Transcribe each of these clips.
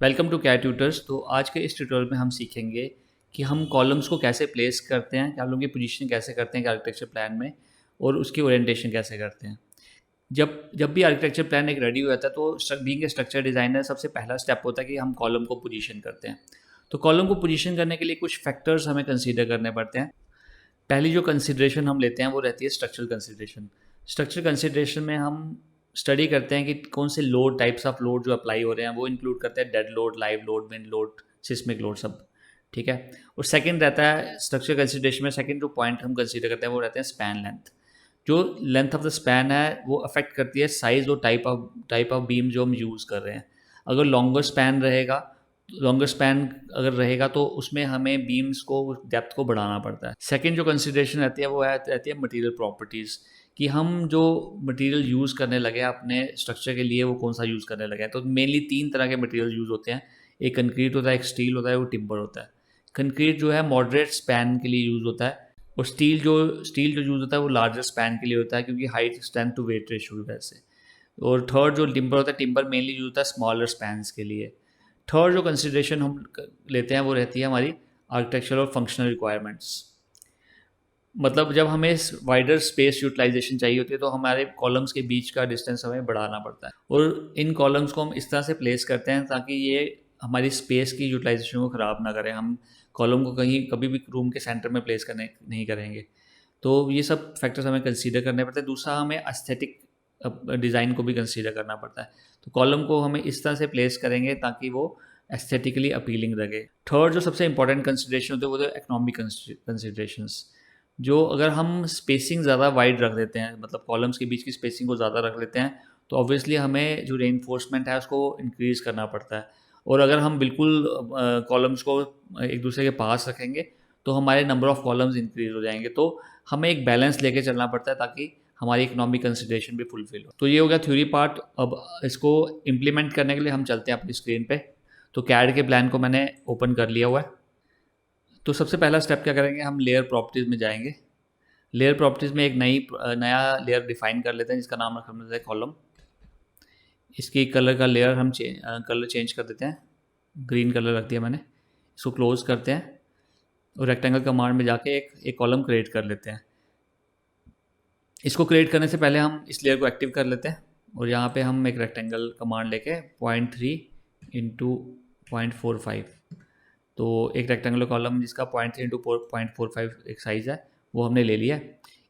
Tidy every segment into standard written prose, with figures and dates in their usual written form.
Welcome to cat tutors. तो आज के इस ट्यूटोरियल में हम सीखेंगे कि हम कॉलम्स को कैसे प्लेस करते हैं, कॉलम की पोजीशन कैसे करते हैं आर्किटेक्चर प्लान में, और उसकी ओरिएंटेशन कैसे करते हैं। जब जब भी आर्किटेक्चर प्लान एक रेडी हो जाता है तो बीइंग ए स्ट्रक्चर डिज़ाइनर सबसे पहला स्टेप होता है कि हम कॉलम को पोजीशन करते हैं। तो कॉलम को पोजीशन करने के लिए कुछ फैक्टर्स हमें कंसीडर करने पड़ते हैं। पहली जो कंसिड्रेशन हम लेते हैं वो रहती है स्ट्रक्चरल कंसिड्रेशन। स्ट्रक्चरल कंसिड्रेशन में हम स्टडी करते हैं कि कौन से लोड, टाइप्स ऑफ लोड जो अप्लाई हो रहे हैं वो इंक्लूड करते हैं dead load, live load, wind load, seismic load, सब ठीक है। और सेकंड रहता है स्ट्रक्चरल कंसिड्रेशन में, सेकंड जो पॉइंट हम कंसीडर करते हैं वो रहते हैं स्पैन लेंथ। जो लेंथ ऑफ द स्पैन है वो अफेक्ट करती है साइज और टाइप ऑफ बीम जो हम यूज़ कर रहे हैं। अगर लॉन्गर स्पैन अगर रहेगा तो उसमें हमें बीम्स को, डेप्थ को बढ़ाना पड़ता है। सेकंड जो कंसिडरेशन रहती है वो रहती है मटेरियल प्रॉपर्टीज़, कि हम जो मटेरियल यूज़ करने लगे हैं अपने स्ट्रक्चर के लिए वो कौन सा यूज़ करने लगे हैं। तो मेनली 3 तरह के मटेरियल यूज़ होते हैं। एक कंक्रीट होता है, एक स्टील होता है, वो टिम्बर होता है। कंक्रीट जो है मॉडरेट स्पैन के लिए यूज़ होता है, और स्टील जो यूज़ होता है वो लार्जर स्पैन के लिए होता है, क्योंकि height strength to weight ratio की वजह से। और थर्ड जो टिम्बर होता है, टिम्बर मेनली यूज होता है स्मॉलर स्पैन्स के लिए। थर्ड जो कंसिडरेशन हम लेते हैं वो रहती है हमारी आर्किटेक्चरल और फंक्शनल रिक्वायरमेंट्स। मतलब जब हमें वाइडर स्पेस यूटिलाइजेशन चाहिए होती है तो हमारे कॉलम्स के बीच का डिस्टेंस हमें बढ़ाना पड़ता है, और इन कॉलम्स को हम इस तरह से प्लेस करते हैं ताकि ये हमारी स्पेस की यूटिलाइजेशन को ख़राब ना करें। हम कॉलम को कभी भी रूम के सेंटर में प्लेस करने नहीं करेंगे। तो ये सब फैक्टर्स हमें कंसीडर करने पड़ते हैं। दूसरा, हमें एस्थेटिक डिज़ाइन को भी कंसीडर करना पड़ता है। तो कॉलम को हमें इस तरह से प्लेस करेंगे ताकि वो एस्थेटिकली अपीलिंग लगे। थर्ड जो सबसे इंपॉर्टेंट कंसिडरेशन होते हैं वो तो इकोनॉमिक कंसिडरेशंस। जो अगर हम स्पेसिंग ज़्यादा वाइड रख देते हैं, मतलब कॉलम्स के बीच की स्पेसिंग को ज़्यादा रख लेते हैं, तो ऑब्वियसली हमें जो रेनफोर्समेंट है उसको इंक्रीज़ करना पड़ता है। और अगर हम बिल्कुल कॉलम्स को एक दूसरे के पास रखेंगे तो हमारे नंबर ऑफ़ कॉलम्स इंक्रीज़ हो जाएंगे। तो हमें एक बैलेंस लेके चलना पड़ता है ताकि हमारी इकोनॉमिक कंसिडरेशन भी फुलफिल हो। तो ये हो गया थ्योरी पार्ट। अब इसको इम्प्लीमेंट करने के लिए हम चलते हैं अपनी स्क्रीन पे। तो कैड के प्लान को मैंने ओपन कर लिया हुआ है। तो सबसे पहला स्टेप क्या करेंगे, हम लेयर प्रॉपर्टीज़ में जाएंगे। लेयर प्रॉपर्टीज़ में एक नया लेयर डिफाइन कर लेते हैं जिसका नाम रख लेते हैं कॉलम। इसकी कलर का लेयर हम कलर चेंज कर देते हैं, ग्रीन कलर रख दिया मैंने। इसको क्लोज करते हैं और रेक्टेंगल कमांड में जाके एक कॉलम क्रिएट कर लेते हैं। इसको क्रिएट करने से पहले हम इस लेयर को एक्टिव कर लेते हैं, और यहाँ पे हम एक रेक्टेंगल कमांड लेके 0.3 इंटू 0.45, तो एक रेक्टेंगुलर कॉलम जिसका 0.3 इंटू 0.45 एक साइज़ है वो हमने ले लिया।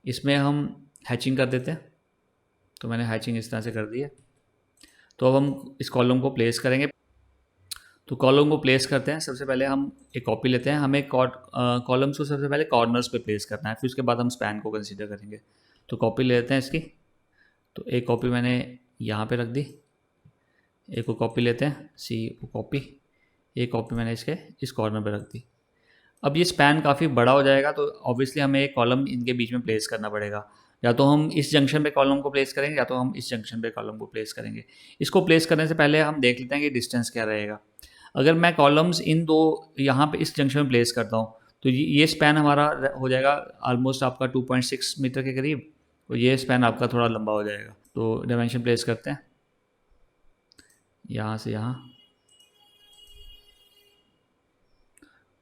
इसमें हम हैचिंग कर देते हैं। तो मैंने हैचिंग इस तरह से कर दी है। तो अब हम इस कॉलम को प्लेस करेंगे। तो कॉलम को प्लेस करते हैं, सबसे पहले हम एक कॉपी लेते हैं। हमें कॉलम्स को सबसे पहले कॉर्नर्स पे प्लेस करना है, फिर उसके बाद हम स्पैन को कंसीडर करेंगे। तो कॉपी ले लेते हैं इसकी। तो एक कॉपी मैंने यहाँ पे रख दी, एक को कॉपी लेते हैं, वो कॉपी, एक कॉपी मैंने इसके इस कॉर्नर पे रख दी। अब ये स्पैन काफ़ी बड़ा हो जाएगा तो ऑब्वियसली हमें एक कॉलम इनके बीच में प्लेस करना पड़ेगा। या तो हम इस जंक्शन पे कॉलम को प्लेस करेंगे या तो हम इस जंक्शन पे कॉलम को प्लेस करेंगे। इसको प्लेस करने से पहले हम देख लेते हैं कि डिस्टेंस क्या रहेगा। अगर मैं कॉलम्स इन दो यहाँ पे इस जंक्शन में प्लेस करता हूँ तो ये स्पैन हमारा हो जाएगा ऑलमोस्ट आपका 2.6 मीटर के करीब, और ये स्पैन आपका थोड़ा लंबा हो जाएगा। तो डायमेंशन प्लेस करते हैं यहाँ से यहाँ,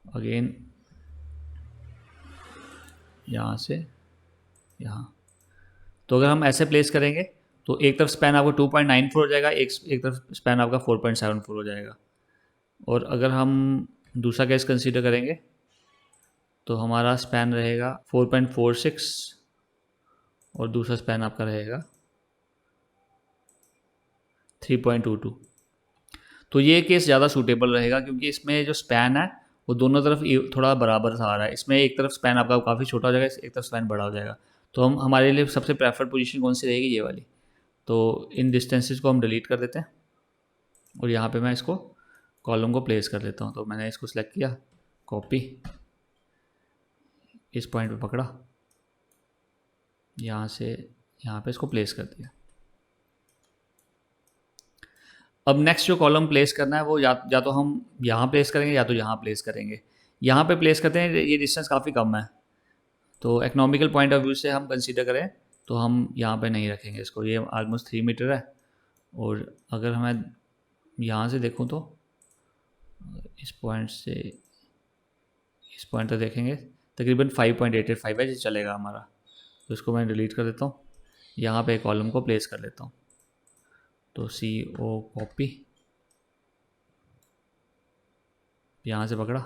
अगेन यहाँ से यहाँ। तो अगर हम ऐसे प्लेस करेंगे तो एक तरफ स्पैन आपका 2.94 हो जाएगा, एक तरफ स्पैन आपका 4.74 हो जाएगा। और अगर हम दूसरा केस कंसीडर करेंगे तो हमारा स्पैन रहेगा 4.46 और दूसरा स्पैन आपका रहेगा 3.22। तो ये केस ज़्यादा सूटेबल रहेगा क्योंकि इसमें जो स्पैन है वो दोनों तरफ थोड़ा बराबर सा आ रहा है। इसमें एक तरफ स्पैन आपका काफ़ी छोटा हो जाएगा, एक तरफ स्पैन बड़ा हो जाएगा। तो हमारे लिए सबसे प्रेफर्ड पोजीशन कौन सी रहेगी, ये वाली। तो इन डिस्टेंसेस को हम डिलीट कर देते हैं और यहाँ पे मैं इसको कॉलम को प्लेस कर लेता हूँ। तो मैंने इसको सिलेक्ट किया, कॉपी, इस पॉइंट पे पकड़ा, यहाँ से यहाँ पे इसको प्लेस कर दिया। अब नेक्स्ट जो कॉलम प्लेस करना है वो या तो हम यहाँ प्लेस करेंगे या तो यहाँ प्लेस करेंगे। यहाँ पे प्लेस करते हैं, ये डिस्टेंस काफ़ी कम है, तो इकोनॉमिकल पॉइंट ऑफ व्यू से हम कंसीडर करें तो हम यहाँ पे नहीं रखेंगे इसको। ये ऑलमोस्ट 3 मीटर है, और अगर मैं यहाँ से देखूँ तो इस पॉइंट से इस पॉइंट तक देखेंगे तकरीबन 5.885 है, ये चलेगा हमारा। तो इसको मैं डिलीट कर देता हूँ, यहाँ पे कॉलम को प्लेस कर लेता हूँ। तो CO कॉपी, यहाँ से पकड़ा,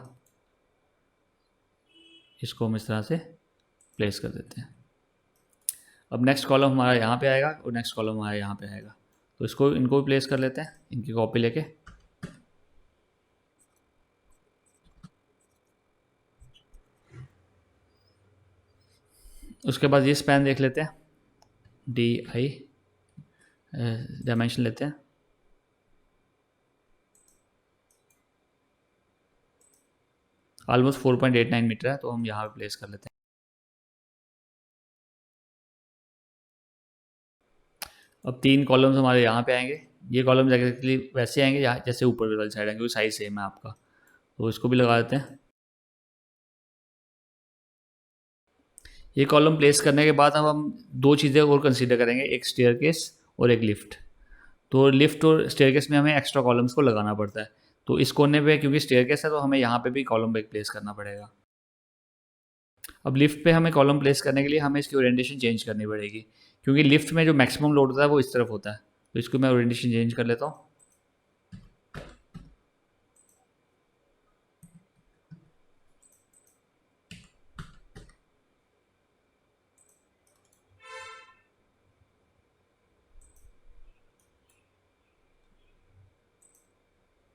इसको हम इस तरह से प्लेस कर देते हैं। अब नेक्स्ट कॉलम हमारा यहाँ पे आएगा और नेक्स्ट कॉलम हमारा यहाँ पे आएगा। तो इसको इनको भी प्लेस कर लेते हैं, इनकी कॉपी लेके। उसके बाद ये स्पैन देख लेते हैं, DI डायमेंशन लेते हैं। ऑलमोस्ट 4.89 मीटर है, तो हम यहाँ पे प्लेस कर लेते हैं। अब 3 कॉलम्स हमारे यहाँ पे आएंगे। ये कॉलम्स एक्चुअली वैसे आएंगे जैसे ऊपर वाली साइड आएंगे, क्योंकि साइज सेम है आपका। तो इसको भी लगा देते हैं। ये कॉलम प्लेस करने के बाद अब हम 2 चीज़ें और कंसीडर करेंगे, एक स्टेयरकेस और एक लिफ्ट। तो लिफ्ट और स्टेयरकेस में हमें एक्स्ट्रा कॉलम्स को लगाना पड़ता है। तो इस कोने पे क्योंकि स्टेयरकेस है, तो हमें यहाँ पे भी कॉलम ब्रेक प्लेस करना पड़ेगा। अब लिफ्ट पे हमें कॉलम प्लेस करने के लिए हमें इसकी ओरिएंटेशन चेंज करनी पड़ेगी, क्योंकि लिफ्ट में जो मैक्सिमम लोड होता है वो इस तरफ होता है। तो इसको मैं ओरिएंटेशन चेंज कर लेता हूँ।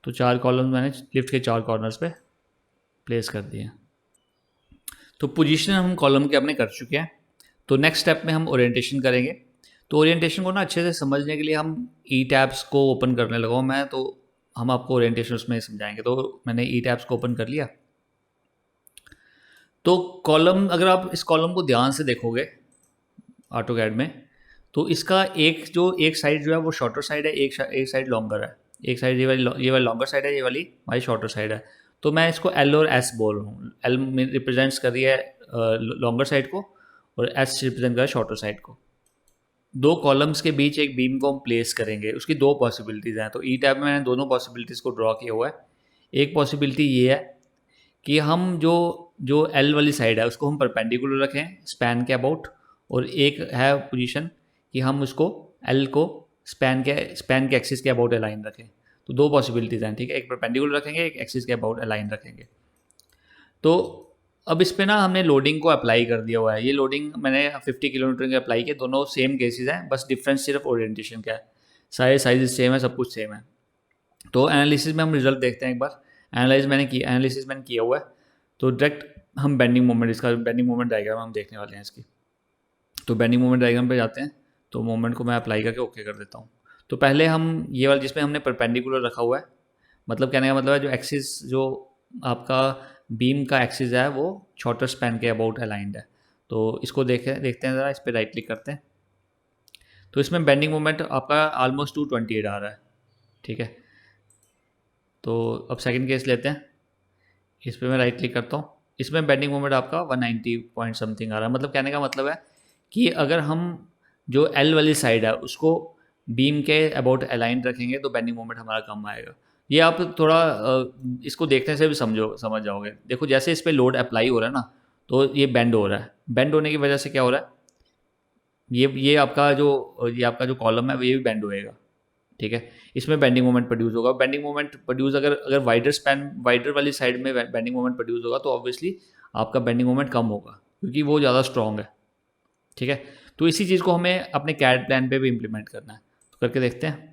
तो 4 कॉलम्स मैंने लिफ्ट के 4 कॉर्नर्स पे प्लेस कर दिए। तो पोजीशन हम कॉलम के अपने कर चुके हैं। तो नेक्स्ट स्टेप में हम ओरिएंटेशन करेंगे। तो ओरिएंटेशन को ना अच्छे से समझने के लिए हम ई टैब्स को ओपन करने लगा हूँ मैं, तो हम आपको ओरिएंटेशन उसमें समझाएंगे। तो मैंने ई टैब्स को ओपन कर लिया। तो कॉलम, अगर आप इस कॉलम को ध्यान से देखोगे ऑटोकैड में, तो इसका एक साइड जो है वो शॉर्टर साइड है, एक साइड लॉन्गर है। एक साइड ये वाली लॉन्गर साइड है, ये वाली हमारी शॉर्टर साइड है। तो मैं इसको L और S बोल रहा हूँ। L रिप्रेजेंट्स कर रही है लॉन्गर साइड को, और S रिप्रेजेंट कर रहा है शॉर्टर साइड को। 2 कॉलम्स के बीच एक बीम को हम प्लेस करेंगे, उसकी 2 पॉसिबिलिटीज़ हैं। तो ई टैब में मैंने दोनों पॉसिबिलिटीज़ को ड्रॉ किया हुआ है। एक पॉसिबिलिटी ये है कि हम जो जो L वाली साइड है उसको हम परपेंडिकुलर रखें स्पैन के अबाउट, और एक है पोजीशन कि हम उसको L को स्पैन के एक्सिस के अबाउट अलाइन रखें। तो 2 पॉसिबिलिटीज़ हैं, ठीक है। एक परपेंडिकुलर रखेंगे, एक एक्सिस के अबाउट अलाइन रखेंगे। तो अब इस पे ना हमने लोडिंग को अप्लाई कर दिया हुआ है। ये लोडिंग मैंने 50 किलोमीटर के अप्लाई किया। दोनों सेम केसेस हैं, बस डिफरेंस सिर्फ ओरिएंटेशन का है। सारे साइज सेम है, सब कुछ सेम है। तो एनालिसिस में हम रिजल्ट देखते हैं एक बार। एनालिसिस मैंने किया हुआ है। तो डायरेक्ट हम बेंडिंग मोमेंट, इसका बेंडिंग मोमेंट डायग्राम हम देखने वाले हैं इसकी। तो बेंडिंग मोमेंट डायग्राम पे जाते हैं। तो मोमेंट को मैं अप्लाई करके ओके कर देता हूँ। तो पहले हम ये वाला जिसमें हमने परपेंडिकुलर रखा हुआ है, मतलब कहने का मतलब है जो एक्सिस, जो आपका बीम का एक्सिस है वो शॉर्टर स्पैन के अबाउट अलाइंड है। तो इसको देखते हैं ज़रा, इस पर राइट क्लिक करते हैं। तो इसमें बेंडिंग मोमेंट आपका ऑलमोस्ट 228 आ रहा है, ठीक है। तो अब सेकंड केस लेते हैं। इस पर मैं राइट क्लिक करता हूँ। इसमें बेंडिंग मोमेंट आपका 190 पॉइंट समथिंग आ रहा है। मतलब कहने का मतलब है कि अगर हम जो L वाली साइड है उसको बीम के अबाउट अलाइन रखेंगे तो बेंडिंग मोमेंट हमारा कम आएगा। ये आप थोड़ा इसको देखने से भी समझ जाओगे। देखो जैसे इस पर लोड अप्लाई हो रहा है ना, तो ये बेंड हो रहा है। बेंड होने की वजह से क्या हो रहा है, ये आपका जो कॉलम है ये भी बेंड होएगा, ठीक है। इसमें बेंडिंग मोमेंट प्रोड्यूस होगा। बेंडिंग मोमेंट प्रोड्यूस अगर वाइडर वाली साइड में बेंडिंग मोमेंट प्रोड्यूस होगा, तो ऑब्वियसली आपका बेंडिंग मोमेंट कम होगा, क्योंकि वो ज़्यादा स्ट्रॉन्ग है, ठीक है। तो इसी चीज़ को हमें अपने कैड प्लान पे भी इम्प्लीमेंट करना है। तो करके देखते हैं।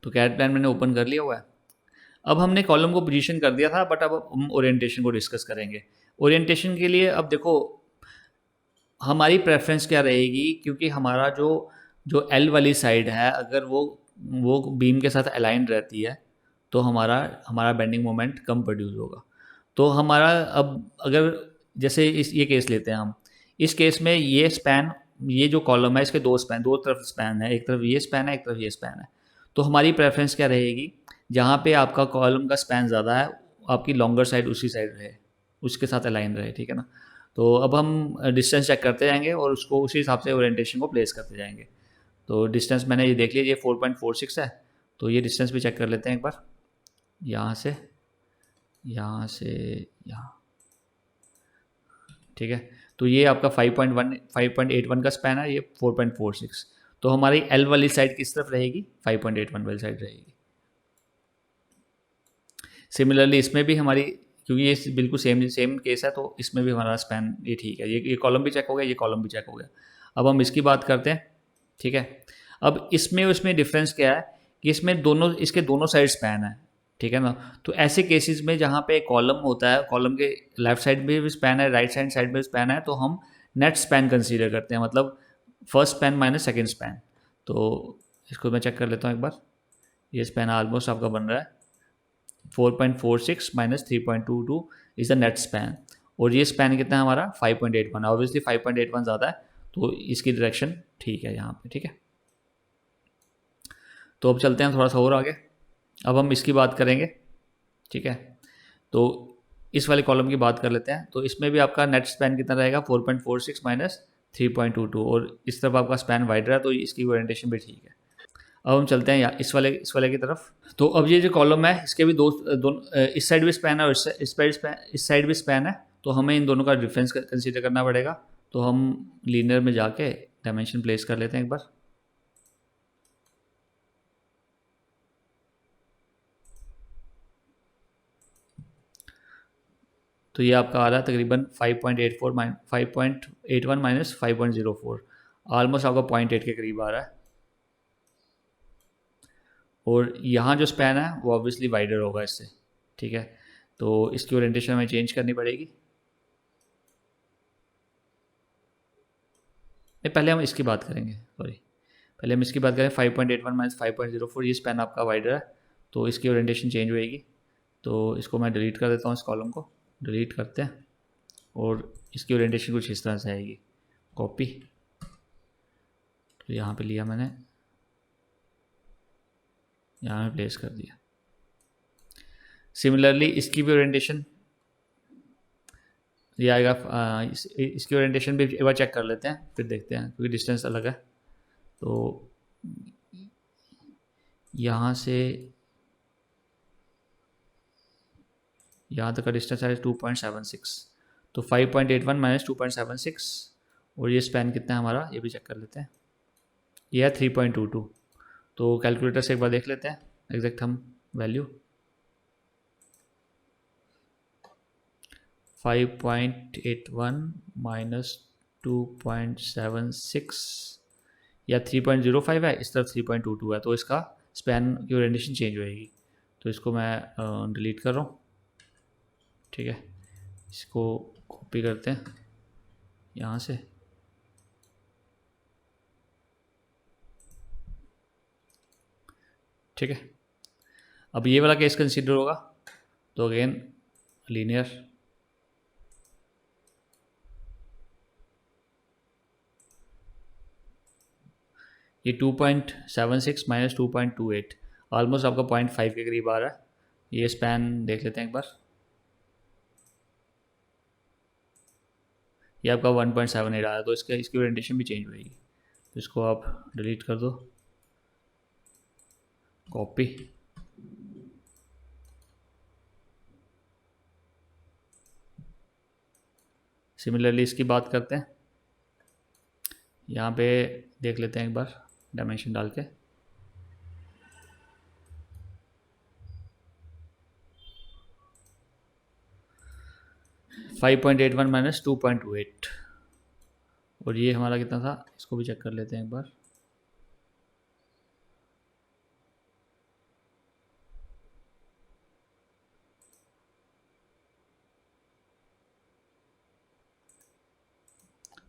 तो कैड प्लान मैंने ओपन कर लिया हुआ है। अब हमने कॉलम को पोजीशन कर दिया था, बट अब हम ओरिएंटेशन को डिस्कस करेंगे। ओरिएंटेशन के लिए अब देखो हमारी प्रेफरेंस क्या रहेगी, क्योंकि हमारा जो जो एल वाली साइड है अगर वो बीम के साथ अलाइन रहती है, तो हमारा बेंडिंग मोमेंट कम प्रोड्यूस होगा। तो हमारा अब अगर जैसे ये केस लेते हैं हम, इस केस में ये जो कॉलम है इसके दो तरफ स्पैन है, एक तरफ ये स्पैन है, एक तरफ ये स्पैन है। तो हमारी प्रेफरेंस क्या रहेगी, जहाँ पे आपका कॉलम का स्पैन ज़्यादा है आपकी लॉन्गर साइड उसी साइड रहे, उसके साथ अलाइन रहे, ठीक है ना। तो अब हम डिस्टेंस चेक करते जाएंगे और उसको उसी हिसाब से ओरिएंटेशन को प्लेस करते जाएंगे। तो डिस्टेंस मैंने ये देख लिया, ये 4.46 है। तो ये डिस्टेंस भी चेक कर लेते हैं एक बार, यहाँ से यहाँ, ठीक है। तो ये आपका 5.81 का स्पैन है, ये 4.46। तो हमारी एल वाली साइड किस तरफ रहेगी, 5.81 वाली साइड रहेगी। सिमिलरली इसमें भी हमारी, क्योंकि ये बिल्कुल सेम केस है, तो इसमें भी हमारा स्पैन ये ठीक है, ये कॉलम भी चेक हो गया, ये कॉलम भी चेक हो गया। अब हम इसकी बात करते हैं, ठीक है। अब इसमें डिफरेंस क्या है कि इसमें इसके दोनों साइड स्पैन है, ठीक है ना। तो ऐसे केसेस में जहाँ पे कॉलम होता है, कॉलम के लेफ्ट साइड में भी स्पैन है, राइट साइड में भी स्पैन है, तो हम नेट स्पैन कंसीडर करते हैं, मतलब first span minus second span. तो इसको मैं चेक कर लेता हूँ एक बार, ये स्पैन ऑलमोस्ट आपका बन रहा है 4.46 minus 3.22 is the net span, और ये स्पैन कितना है हमारा 5.81। ऑब्वियसली 5.81 ज़्यादा है, तो इसकी डायरेक्शन ठीक है यहाँ पे, ठीक है। तो अब चलते हैं थोड़ा सा और आगे, अब हम इसकी बात करेंगे, ठीक है। तो इस वाले कॉलम की बात कर लेते हैं। तो इसमें भी आपका नेट स्पैन कितना रहेगा 4.46 माइनस 3.22, और इस तरफ आपका स्पैन वाइडर है, तो इसकी ओरिएंटेशन भी ठीक है। अब हम चलते हैं इस वाले की तरफ। तो अब ये जो कॉलम है, इसके भी दोनों इस साइड भी स्पैन है और इस साइड भी स्पैन है, तो हमें इन दोनों का डिफरेंस कंसीडर करना पड़ेगा। तो हम लीनियर में जाके डायमेंशन प्लेस कर लेते हैं एक बार। तो ये आपका आ रहा है तकरीबन 5.81 माइनस 5.04, ऑलमोस्ट आपका 0.8 के करीब आ रहा है। और यहाँ जो स्पैन है वो ऑब्वियसली वाइडर होगा इससे, ठीक है। तो इसकी ओरिएंटेशन हमें चेंज करनी पड़ेगी। नहीं, पहले हम इसकी बात करेंगे, सॉरी, पहले हम इसकी बात करें। 5.81 माइनस 5.04, ये स्पैन आपका वाइडर है, तो इसकी ओरिएंटेशन चेंज होएगी। तो इसको मैं डिलीट कर देता हूँ, इस कॉलम को डिलीट करते हैं, और इसकी ओरिएंटेशन कुछ इस तरह से आएगी, कॉपी। तो यहाँ पे लिया मैंने, यहाँ पे प्लेस कर दिया। सिमिलरली इसकी भी ओरिएंटेशन ये आएगा, इसकी ओरिएंटेशन भी एक बार चेक कर लेते हैं, फिर देखते हैं, क्योंकि डिस्टेंस अलग है। तो यहाँ से यहाँ तक का डिस्टेंस है 2.76, तो 5.81 माइनस 2.76, और ये स्पैन कितना है हमारा, ये भी चेक कर लेते हैं, ये है 3.22। तो कैलकुलेटर से एक बार देख लेते हैं एग्जैक्ट हम वैल्यू, 5.81 माइनस 2.76 या 3.05 है, इस तरफ 3.22 है, तो इसका स्पैन की ओरिएंटेशन चेंज होएगी। तो इसको मैं डिलीट कर रहा हूँ, ठीक है। इसको कॉपी करते हैं यहाँ से, ठीक है। अब ये वाला केस कंसीडर होगा, तो अगेन लीनियर, ये 2.76 माइनस 2.28, ऑलमोस्ट आपका 0.5 के करीब आ रहा है। ये स्पैन देख लेते हैं एक बार, ये आपका 1.78 आया, तो इसकी ओरिएंटेशन भी चेंज होएगी। तो इसको आप डिलीट कर दो, कॉपी, सिमिलरली इसकी बात करते हैं, यहाँ पे देख लेते हैं एक बार डायमेंशन डाल के, (5.81 माइनस 2.28), और ये हमारा कितना था, इसको भी चेक कर लेते हैं एक बार।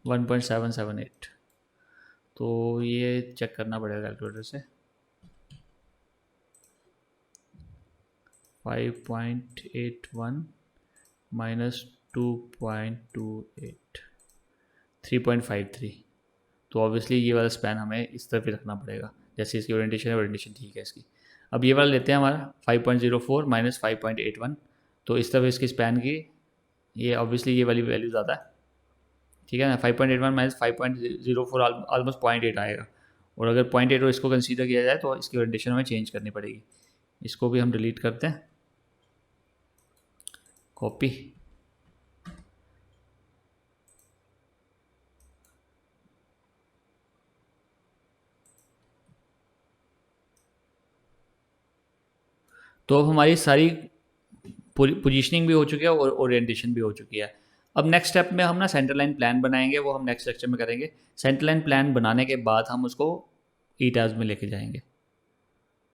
(1.778), तो ये चेक करना पड़ेगा कैलकुलेटर से। 5.81 माइनस 2.28, 3.53। तो ऑब्वियसली ये वाला स्पैन हमें इस तरफ ही रखना पड़ेगा, जैसे इसकी ओरिएंटेशन है, ओरिएंटेशन ठीक है इसकी। अब ये वाला लेते हैं हमारा 5.04 माइनस 5.81, तो इस तरफ इसकी स्पैन की, ये ऑब्वियसली ये वाली वैल्यू ज़्यादा है, ठीक है ना। 5.81 माइनस 5.04 ऑलमोस्ट 0.8 आएगा, और अगर पॉइंट एरो इसको कंसीडर किया जाए तो इसकी ओरिएंटेशन हमें चेंज करनी पड़ेगी। इसको भी हम डिलीट करते हैं, कॉपी, तो अब हमारी सारी पोजीशनिंग भी हो चुकी है और ओरिएंटेशन भी हो चुकी है। अब नेक्स्ट स्टेप में हम ना सेंटर लाइन प्लान बनाएंगे, वो हम नेक्स्ट लेक्चर में करेंगे। सेंटर लाइन प्लान बनाने के बाद हम उसको ई टैब्स में लेके जाएंगे।